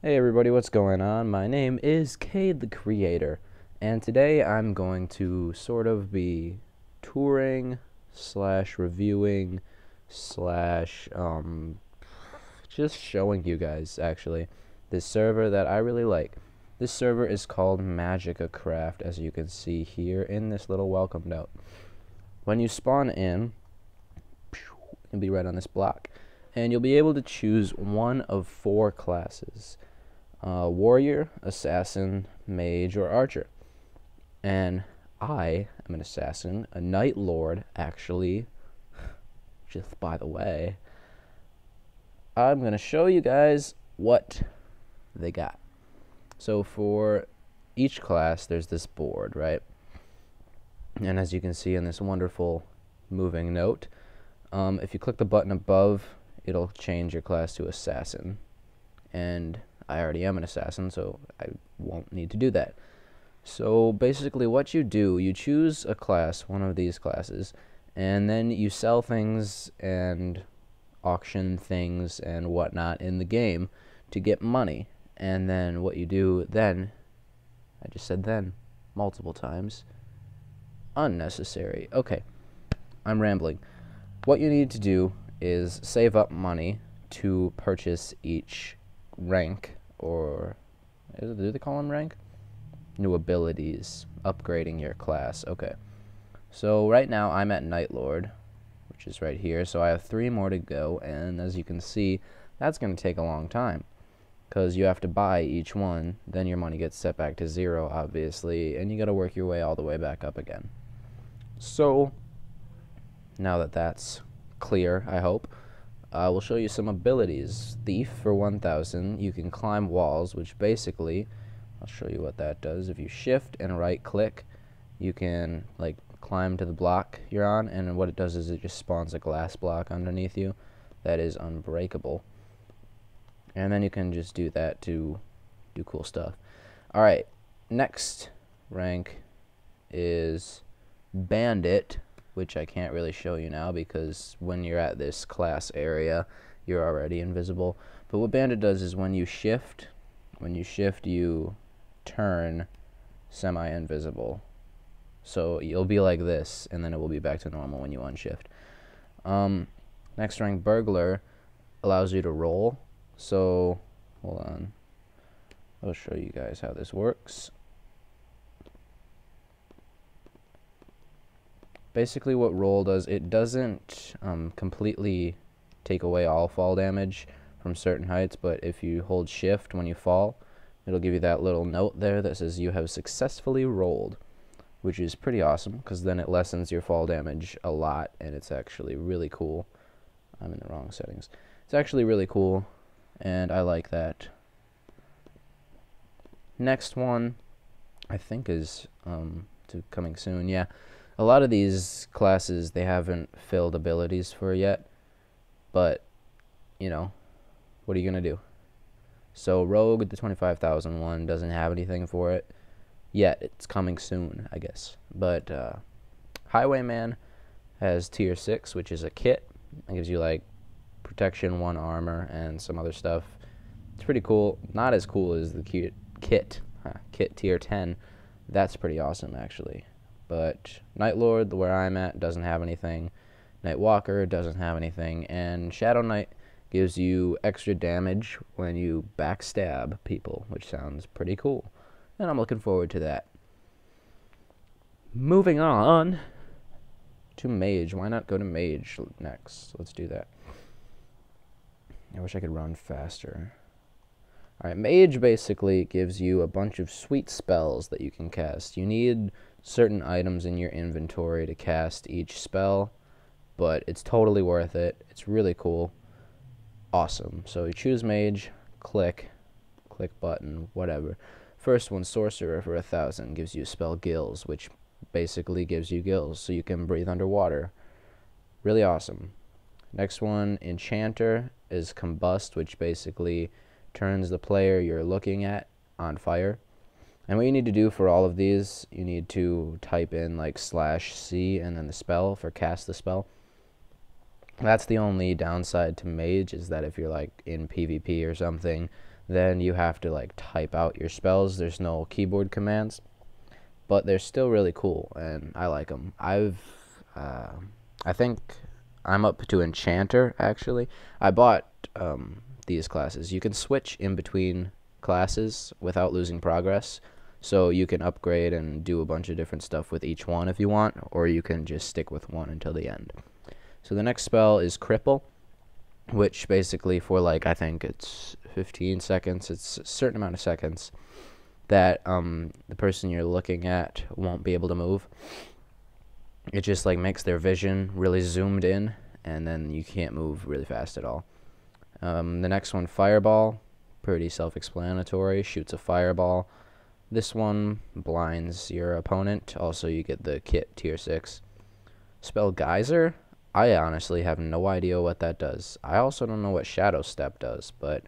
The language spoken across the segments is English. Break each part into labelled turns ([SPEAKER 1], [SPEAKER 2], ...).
[SPEAKER 1] Hey everybody, what's going on? My name is Cade the Creator, and today I'm going to sort of be touring slash reviewing slash just showing you guys actually this server that I really like. This server is called Magicacraft, as you can see here in this little welcome note. When you spawn in, you'll be right on this block, and you'll be able to choose one of 4 classes. Warrior, Assassin, Mage, or Archer. And I am an Assassin, a Night Lord, actually. Just by the way, I'm going to show you guys what they got. So for each class, there's this board, right? And as you can see in this wonderful moving note, if you click the button above, it'll change your class to Assassin. And I already am an assassin, so I won't need to do that. So basically what you do, you choose a class, one of these classes, and then you sell things and auction things and whatnot in the game to get money. And then what you do then, I just said then multiple times, unnecessary. Okay, I'm rambling. What you need to do is save up money to purchase each rank, or do they call them rank? New abilities, upgrading your class. Okay, so right now I'm at Night Lord, which is right here, so I have 3 more to go, and as you can see, that's going to take a long time, because you have to buy each one, then your money gets set back to 0, obviously, and you got to work your way all the way back up again. So, now that that's clear, I hope, we'll show you some abilities. Thief for 1,000. You can climb walls, which basically, I'll show you what that does. If you shift and right click, you can like climb to the block you're on, and what it does is it just spawns a glass block underneath you that is unbreakable. And then you can just do that to do cool stuff. Alright, next rank is Bandit, which I can't really show you now because when you're at this class area, you're already invisible. But what Bandit does is when you shift, you turn semi-invisible. So you'll be like this, and then it will be back to normal when you unshift. Next rank, Burglar, allows you to roll. So, hold on. I'll show you guys how this works. Basically what roll does, it doesn't completely take away all fall damage from certain heights, but if you hold shift when you fall, it'll give you that little note there that says you have successfully rolled, which is pretty awesome because then it lessens your fall damage a lot, and it's actually really cool. I'm in the wrong settings. It's actually really cool, and I like that. Next one, I think is coming soon, yeah. A lot of these classes, they haven't filled abilities for yet, but, you know, what are you going to do? So Rogue, the 25,000 one, doesn't have anything for it yet. It's coming soon, I guess. But Highwayman has tier 6, which is a kit. It gives you, like, protection, 1 armor, and some other stuff. It's pretty cool. Not as cool as the kit tier 10. That's pretty awesome, actually. But Night Lord, where I'm at, doesn't have anything. Night Walker doesn't have anything. And Shadow Knight gives you extra damage when you backstab people, which sounds pretty cool. And I'm looking forward to that. Moving on to Mage. Why not go to Mage next? Let's do that. I wish I could run faster. Alright, Mage basically gives you a bunch of sweet spells that you can cast. You need certain items in your inventory to cast each spell, but it's totally worth it. It's really cool. Awesome. So you choose Mage, click button, whatever. First one, Sorcerer for 1,000, gives you spell Gills, which basically gives you gills so you can breathe underwater. Really awesome. Next one, Enchanter, is Combust, which basically turns the player you're looking at on fire. And what you need to do for all of these, you need to type in like /C and then the spell for cast the spell. That's the only downside to Mage, is that if you're like in PvP or something, then you have to like type out your spells. There's no keyboard commands, but they're still really cool, and I like them. I think I'm up to Enchanter, actually. I bought these classes. You can switch in between classes without losing progress, so you can upgrade and do a bunch of different stuff with each one if you want, or you can just stick with one until the end. So the next spell is Cripple, which basically for like, I think it's 15 seconds, it's a certain amount of seconds, that the person you're looking at won't be able to move. It just like makes their vision really zoomed in, and then you can't move really fast at all. The next one, Fireball, pretty self-explanatory, shoots a fireball. This one blinds your opponent. Also, you get the kit tier 6. Spell Geyser, I honestly have no idea what that does. I also don't know what Shadow Step does, but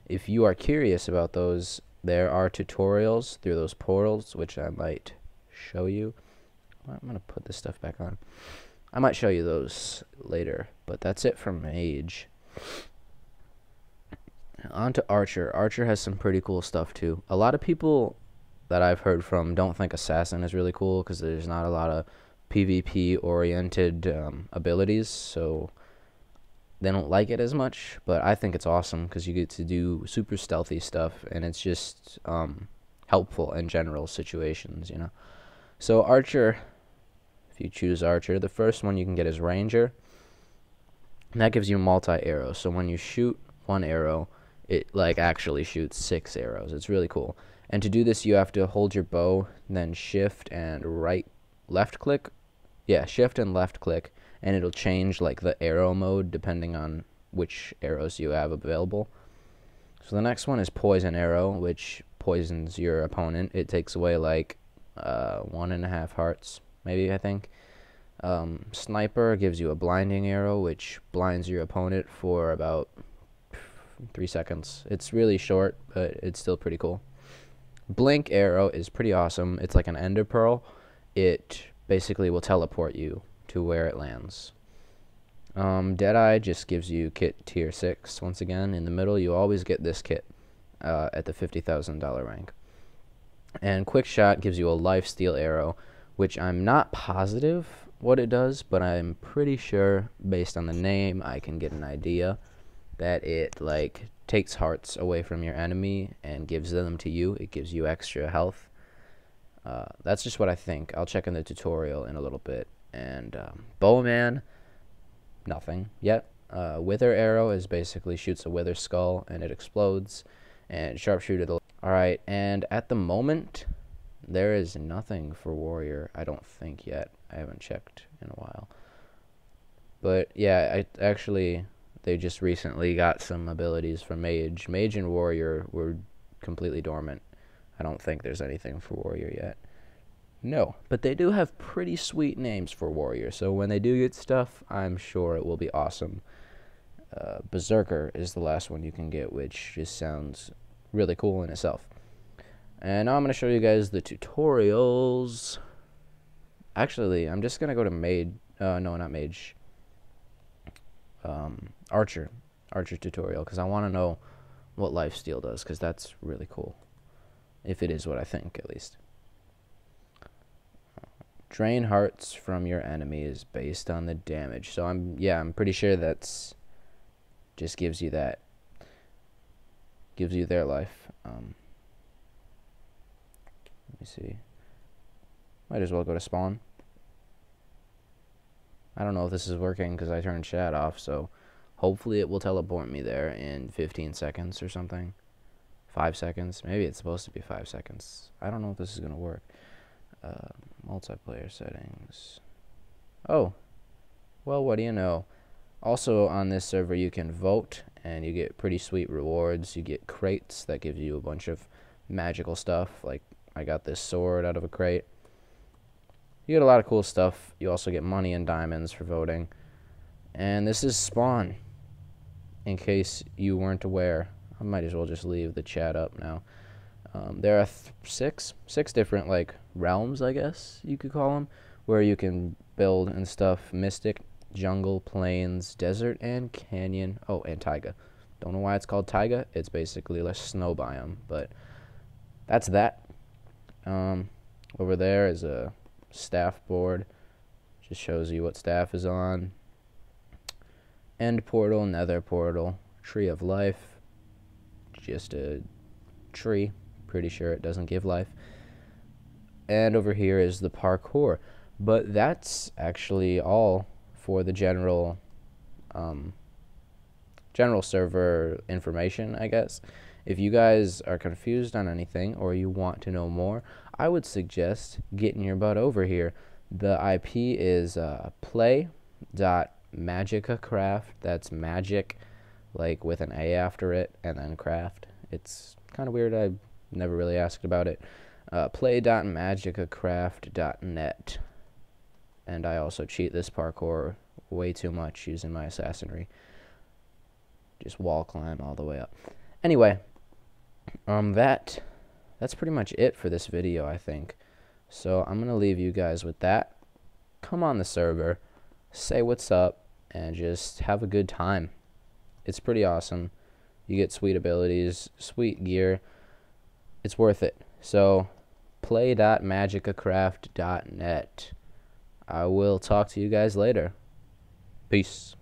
[SPEAKER 1] if you are curious about those, there are tutorials through those portals, which I might show you. I'm going to put this stuff back on. I might show you those later, but that's it for Mage. On to Archer. Archer has some pretty cool stuff too. A lot of people that I've heard from don't think Assassin is really cool because there's not a lot of PvP-oriented abilities, so they don't like it as much, but I think it's awesome because you get to do super stealthy stuff, and it's just helpful in general situations, you know. So Archer, if you choose Archer, the first one you can get is Ranger, and that gives you multi-arrow. So when you shoot one arrow, it like actually shoots 6 arrows. It's really cool. And to do this, you have to hold your bow, then shift and left click. Yeah, shift and left click, and it'll change like the arrow mode depending on which arrows you have available. So the next one is Poison Arrow, which poisons your opponent. It takes away like 1.5 hearts, maybe, I think. Sniper gives you a blinding arrow, which blinds your opponent for about 3 seconds. It's really short, but it's still pretty cool. Blink Arrow is pretty awesome. It's like an ender pearl. It basically will teleport you to where it lands. Deadeye just gives you kit tier 6. Once again, in the middle, you always get this kit at the $50,000 rank. And Quick Shot gives you a lifesteal arrow, which I'm not positive what it does, but I'm pretty sure, based on the name, I can get an idea that it like takes hearts away from your enemy and gives them to you. It gives you extra health. That's just what I think. I'll check in the tutorial in a little bit. And Bowman, nothing yet. Wither Arrow is basically shoots a wither skull and it explodes. And Sharpshooter. Alright, and at the moment, there is nothing for Warrior, I don't think yet. I haven't checked in a while. But yeah, they just recently got some abilities for Mage. Mage and Warrior were completely dormant. I don't think there's anything for Warrior yet. No, but they do have pretty sweet names for Warrior, so when they do get stuff, I'm sure it will be awesome. Berserker is the last one you can get, which just sounds really cool in itself. And now I'm going to show you guys the tutorials. Actually, I'm just going to go to Mage. No, not Mage. Archer tutorial, because I want to know what lifesteal does, because that's really cool. If it is what I think, at least. Drain hearts from your enemies based on the damage. So I'm pretty sure that's just gives you that. Gives you their life. Let me see. Might as well go to spawn. I don't know if this is working because I turned chat off, so hopefully it will teleport me there in 15 seconds or something. 5 seconds. Maybe it's supposed to be 5 seconds. I don't know if this is going to work. Multiplayer settings. Oh. Well, what do you know? Also, on this server, you can vote, and you get pretty sweet rewards. You get crates that give you a bunch of magical stuff. Like, I got this sword out of a crate. You get a lot of cool stuff. You also get money and diamonds for voting. And this is spawn, in case you weren't aware. I might as well just leave the chat up now. There are six different like realms, I guess you could call them, where you can build and stuff. Mystic, jungle, plains, desert, and canyon. Oh, and taiga. Don't know why it's called taiga. It's basically a snow biome, but that's that. Over there is a staff board. Just shows you what staff is on. End portal, nether portal, tree of life. Just a tree. Pretty sure it doesn't give life. And over here is the parkour. But that's actually all for the general server information, I guess. If you guys are confused on anything or you want to know more, I would suggest getting your butt over here. The IP is play.magicacraft. That's magic, like with an A after it, and then craft. It's kind of weird. I never really asked about it. Play.magicacraft.net. And I also cheat this parkour way too much using my assassinry. Just wall climb all the way up. Anyway, that's pretty much it for this video, I think. So I'm going to leave you guys with that. Come on the server, say what's up, and just have a good time. It's pretty awesome. You get sweet abilities, sweet gear. It's worth it. So play.magicacraft.net. I will talk to you guys later. Peace.